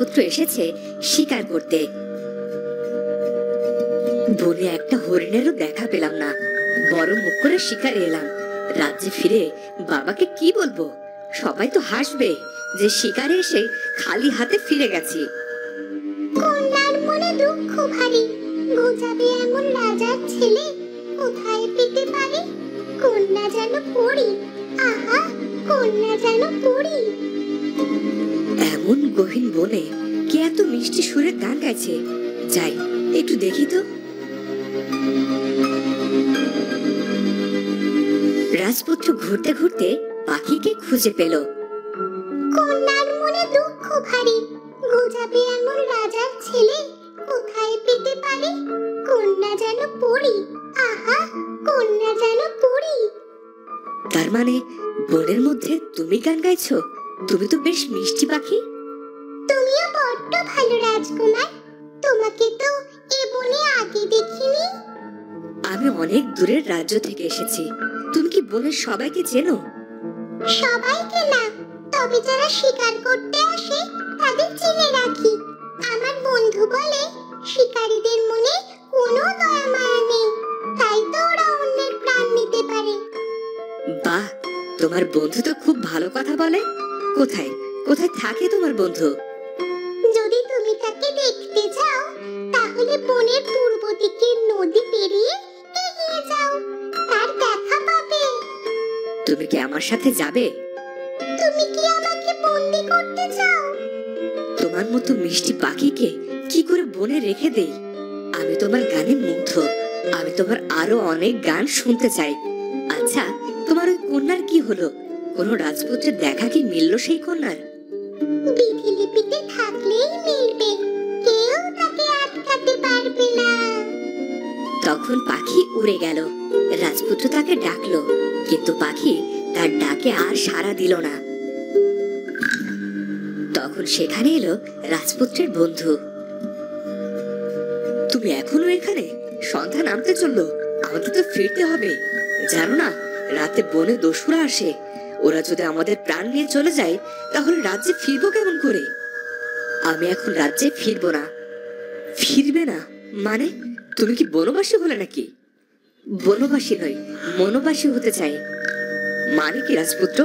রাজপুত্র এসেছে শিকার করতে। বনে একটা হরিণেরও দেখা পেলাম না, বড় মুখ করে শিকারে এলাম। রাজ্যে ফিরে বাবাকে কি বলবো? সবাই তো হাসবে যে শিকারে এসে খালি হাতে ফিরে গেছি। কন্যার মনে দুঃখ ভারী, গোজাবে এমন রাজার ছেলে কোথায় পেতে পারে? কন্যা যেন পড়ি, আহা কন্যা যেন পড়ি। এমন গহীন বনে কে এত মিষ্টি সুরে গান গাইছে? যাই একটু দেখি তো। রাজপুত্র ঘুরতে ঘুরতে পাখিকে খুঁজে পেল। কন্যার মনে দুঃখ ভারী, গোজাবে এমন রাজার ছেলে কোথায় পেতে পারে? কন্যা যেন পড়ি, আহা কন্যা যেন পড়ি। তার মানে বনের মধ্যে তুমি গান গাইছো? তুমি তো বেশ মিষ্টি পাখি। তুমিও বড্ড ভালো রাজকুমার, তোমাকে তো এ বনে আগে দেখিনি। আমি অনেক দূরের রাজ্য থেকে এসেছি। তুমি কি বনের সবাইকে চেনো? সবাইকে না, তবে যারা শিকার করতে আসে তাদের চিনে রাখি। আমার বন্ধু বলে শিকারীদের মনে কোনো দয়া মায়া নেই, তাই তো ওরা অন্যের প্রাণ নিতে পারে। বাহ, তোমার বন্ধু তো খুব ভালো কথা বলে। কোথায় কোথায় থাকে তোমার বন্ধু? যদি তুমি তাকে দেখতে চাও তাহলে বনের পূর্ব দিকের নদী পেরিয়ে এগিয়ে যাও, তার দেখা পাবে। তুমি কি আমার সাথে যাবে? তুমি কি আমাকে বন্দি করতে চাও? তোমার মতো মিষ্টি পাখিকে কি করে বনে রেখে দেই? আমি তোমার গানে মুগ্ধ। আমি তোমার আরো অনেক গান শুনতে চাই। আচ্ছা, তোমার ওই কন্যার কি হলো? কোনো রাজপুত্রের দেখা কি মিললো সেই কন্যার? বিধিলিপিতে থাকলেই মিলবে, কেউ তাকে আটকাতে পারবে না। তখন পাখি উড়ে গেল। রাজপুত্র তাকে ডাকলো, কিন্তু পাখি তার ডাকে আর সাড়া দিল না। তখন সেখানে এলো রাজপুত্রের বন্ধু। তুমি এখনো এখানে? সন্ধ্যা নামতে চললো, আমাদের তো ফিরতে হবে। জানো না, রাতে বনে দস্যুরা আসে। ওরা যদি আমাদের প্রাণ নিয়ে চলে যায় তাহলে রাজ্যে ফিরবো কেমন করে? আমি এখন রাজ্যে ফিরবো না। ফিরবে না মানে? তুমি কি বনবাসী হলে নাকি? বনবাসী নই, মনোবাসী হতে চাই। মানে কি রাজপুত্র?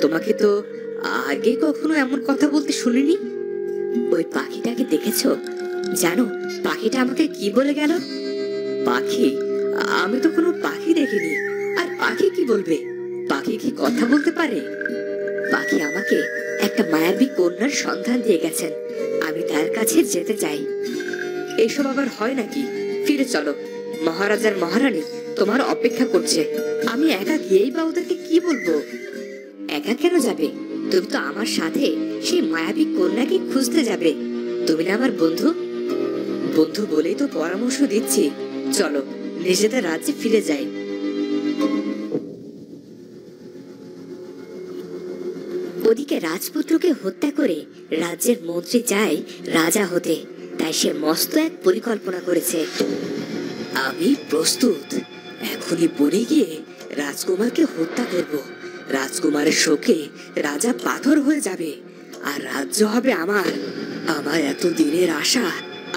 তোমাকে তো আগে কখনো এমন কথা বলতে শুনিনি। ওই পাখিটাকে দেখেছো? জানো পাখিটা আমাকে কি বলে গেল? পাখি? আমি তো কোনো পাখি দেখিনি। আর পাখি কি বলবে? পাখি কি কথা বলতে পারে? পাখি আমাকে একটা মায়াবী কন্যার সন্ধান দিয়ে গেছেন, আমি তার কাছে যেতে চাই। এসব আবার হয় নাকি? ফিরে চলো, মহারাজার মহারানী তোমার অপেক্ষা করছে। আমি একা গিয়েই বা ওদেরকে কি বলবো? একা কেন যাবে? তুমি তো আমার সাথে সেই মায়াবী কন্যাকে খুঁজতে যাবে। তুমি না আমার বন্ধু? বন্ধু বলেই তো পরামর্শ দিচ্ছি। চলো নিজেদের রাজ্যে ফিরে যাই। ওদিকে রাজপুত্রকে হত্যা করে রাজ্যের মন্ত্রী চায় রাজা হতে, তাই সে মস্ত এক পরিকল্পনা করেছে। আমি প্রস্তুত। এখনই বনে গিয়ে রাজকুমারকে হত্যা করব। রাজকুমারের শোকে রাজা পাথর হয়ে যাবে আর রাজ্য হবে আমার। আমার এত দিনের আশা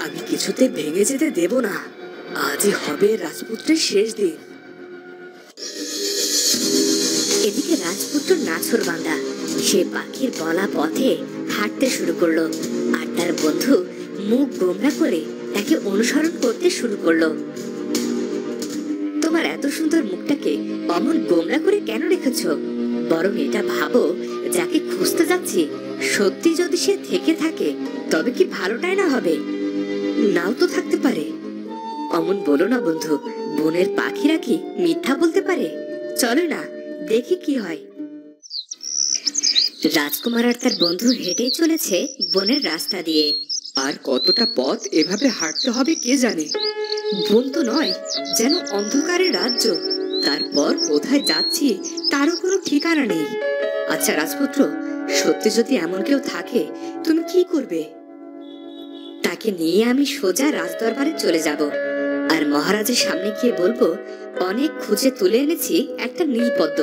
আমি কিছুতে ভেঙে যেতে দেব না। আজই হবে রাজপুত্রের শেষ দিন। এদিকে রাজপুত্র নাছোড়বান্দা, সে পাখির বলা পথে হাঁটতে শুরু করলো, আর তার বন্ধু মুখ গোমরা করে তাকে অনুসরণ করতে শুরু করলো। তোমার এত সুন্দর মুখটাকে অমন গোমরা করে কেন রেখেছো? বরং এটা ভাবো, যাকে খুঁজতে যাচ্ছি সত্যি যদি সে থেকে থাকে তবে কি ভালোটাই না হবে? নাও তো থাকতে পারে। অমন বলো না বন্ধু, বনের পাখিরা কি মিথ্যা বলতে পারে? চলো না, দেখি কি হয়। রাজকুমার আর তার বন্ধু হেঁটেই চলেছে বনের রাস্তা দিয়ে। আর কতটা পথ এভাবে হাঁটতে হবে কে জানে। বন তো নয়, যেন অন্ধকারের রাজ্য। তারপর কোথায় যাচ্ছি তারও কোনো ঠিকানা নেই। আচ্ছা রাজপুত্র, সত্যি যদি এমন কেউ থাকে তুমি কি করবে? তাকে নিয়ে আমি সোজা রাজদরবারে চলে যাব, আর মহারাজের সামনে গিয়ে বলবো, অনেক খুঁজে তুলে এনেছি একটা নীল পদ্ম।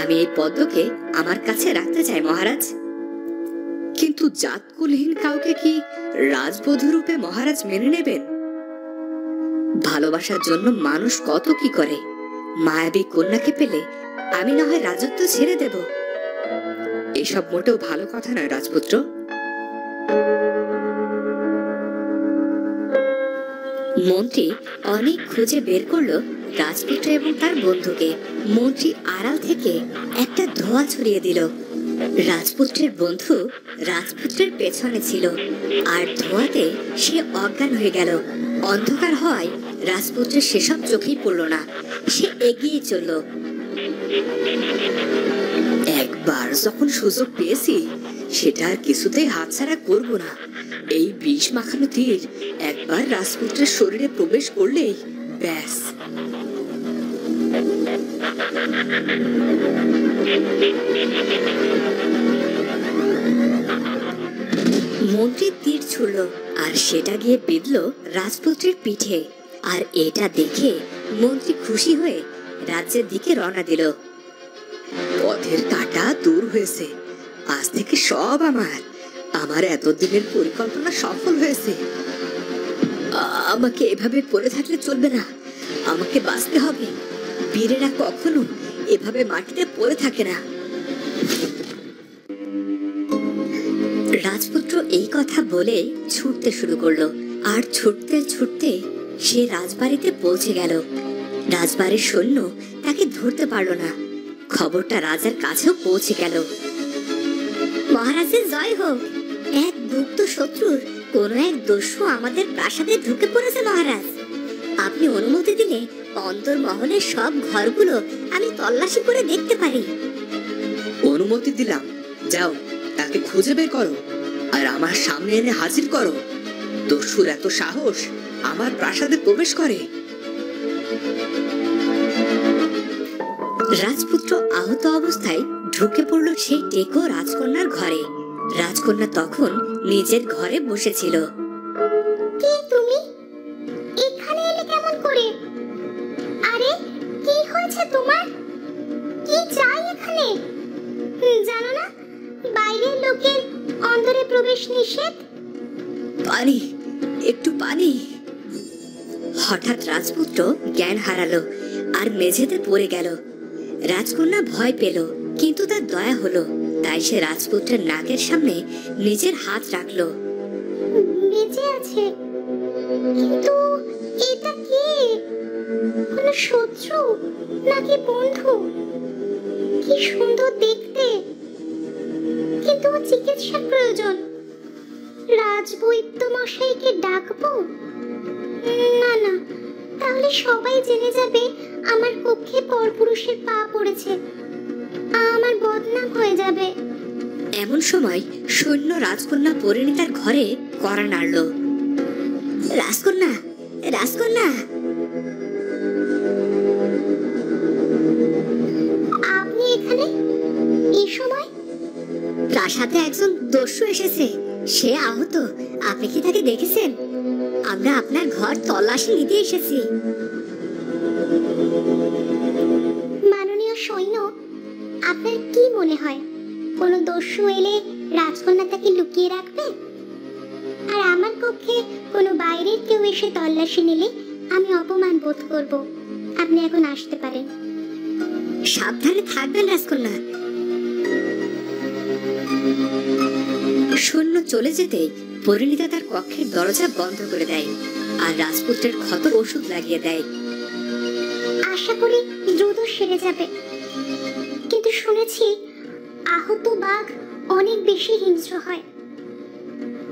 আমি এই পদ্মকে আমার কাছে রাখতে চাই মহারাজ। কিন্তু জাতকুলহীন কাউকে কি রাজবধূ রূপে মহারাজ মেনে নেবেন? ভালোবাসার জন্য মানুষ কত কি করে। মায়াবী কন্যাকে পেলে আমি না হয় রাজত্ব ছেড়ে দেব। এসব মোটেও ভালো কথা নয় রাজপুত্র। মন্ত্রী অনেক খুঁজে বের করলো রাজপুত্র এবং তার বন্ধুকে। মন্ত্রী আড়াল থেকে একটা ধোঁয়া ছড়িয়ে দিল। রাজপুত্রের বন্ধু রাজপুত্রের পেছনে ছিল, আর ধোঁয়াতে সে অজ্ঞান হয়ে গেল। অন্ধকার হওয়ায় রাজপুত্রের সেসব চোখেই পড়ল না। সে এগিয়ে চলল। একবার যখন সুযোগ পেয়েছি সেটা আর কিছুতেই হাতছাড়া করব না। এই বিষ মাখানো তীর একবার রাজপুত্রের শরীরে প্রবেশ করলেই ব্যাস। মন্ত্রী তীর ছুড়ল আর সেটা গিয়ে বিঁধল রাজপুত্রের পিঠে। আর এটা দেখে মন্ত্রী খুশি হয়ে রাজ্যের দিকে রওনা দিল। পথের কাঁটা দূর হয়েছে, আজ থেকে সব আমার। আমার এতদিনের পরিকল্পনা সফল হয়েছে। আমাকে এভাবে পড়ে থাকলে চলবে না, আমাকে বাঁচতে হবে। বীরেরা কখনো এভাবে মাটিতে পড়ে থাকে না। রাজপুত্র এই কথা বলে ছুটতে শুরু করলো, আর ছুটতে ছুটতে সে রাজবাড়িতে পৌঁছে গেল। রাজবাড়ির সৈন্য তাকে ধরতে পারলো না। খবরটা রাজার কাছেও পৌঁছে গেল। মহারাজের জয় হোক। এক গুপ্ত শত্রুর কোন এক দস্যু আমাদের প্রাসাদে ঢুকে পড়েছে মহারাজ। আপনি অনুমতি দিলে অন্তর্মহলের সব ঘরগুলো আমি তল্লাশি করে দেখতে পারি। অনুমতি দিলাম, যাও তাকে খুঁজে বের করো আর আমার সামনে এনে হাজির করো। দস্যুর এত সাহস আমার প্রাসাদে প্রবেশ করে। রাজপুত্র আহত অবস্থায় ঢুকে পড়ল সেই টেকো রাজকন্যার ঘরে। রাজকন্যা তখন নিজের ঘরে বসেছিল। কে তুমি? এখানে এলে কেমন করে? আরে কি হয়েছে তোমার? কি চাই এখানে? জানো না বাইরের লোকের অন্দরে প্রবেশ নিষেধ? পানি, একটু পানি। হঠাৎ রাজপুত্র জ্ঞান হারালো আর মেঝেতে পড়ে গেল। রাজকন্যা ভয় পেল, কিন্তু তার দয়া হলো, তাই সে রাজপুত্রের নাকের সামনে নিজের হাত রাখলো। বেঁচে আছে, কিন্তু এটা কে? কোন শত্রু নাকি বন্ধু? কি সুন্দর দেখতে, কিন্তু চিকিৎসার প্রয়োজন। রাজবৈদ্য মশাইকে ডাকবো? না না, তাহলে সবাই জেনে যাবে আমার কক্ষে পরপুরুষের পা পড়েছে, আমার বদনাম হয়ে যাবে। এমন সময় সৈন্য রাজকন্যা পরিণীতার ঘরে কড়া নাড়ল। রাজকন্যা, রাজকন্যা! আপনি এখানে এই সময়? প্রাসাদে একজন দস্যু এসেছে, সে আহত। আপনি কি তাকে দেখেছেন? আমরা আপনার ঘর তল্লাশি নিতে এসেছি। মাননীয় সৈন্য, আপনার কি মনে হয় কোনো দস্যু এলে রাজকন্যা তাকে লুকিয়ে রাখবে? আর আমার কক্ষে কোনো বাইরের কেউ এসে তল্লাশি নিলে আমি অপমান বোধ করব। আপনি এখন আসতে পারেন। সাবধানে থাকবেন রাজকন্যা। সৈন্য চলে যেতেই পরিণীতা তার কক্ষের দরজা বন্ধ করে দেয় আর রাজপুত্রের ক্ষত ওষুধ লাগিয়ে দেয়। আশা করি দ্রুত সেরে যাবে, কিন্তু শুনেছি আহত বাঘ অনেক বেশি হিংস্র হয়।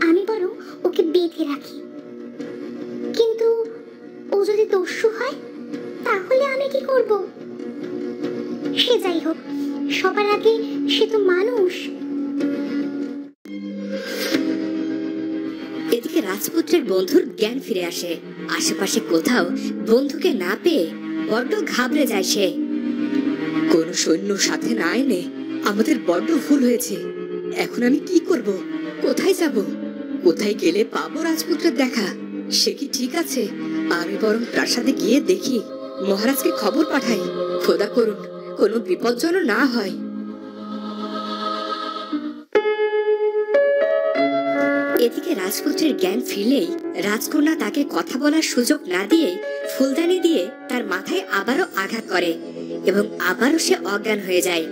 আমি বরং ওকে বেঁধে রাখি। কিন্তু ও যদি দস্যু হয় তাহলে আমি কি করব? সে যাই হোক, সবার আগে সে তো মানুষ। এদিকে রাজপুত্রের বন্ধুর জ্ঞান ফিরে আসে। আশেপাশে কোথাও বন্ধুকে না পেয়ে বড্ড ঘাবড়ে যায় সে। কোন সৈন্য সাথে না এনে আমাদের বড্ড ভুল হয়েছে। এখন আমি কি করব? কোথায় যাব? কোথায় গেলে পাবো রাজপুত্রের দেখা? সে কি ঠিক আছে? আমি বরং প্রাসাদে গিয়ে দেখি, মহারাজকে খবর পাঠাই। খোদা করুন কোনো বিপদ যেন না হয়। এদিকে রাজপুত্রের জ্ঞান ফিরলেই রাজকন্যা তাকে কথা বলার সুযোগ না দিয়ে ফুলদানি দিয়ে তার মাথায় আবারও আঘাত করে এবং আবারও সে অজ্ঞান হয়ে যায়।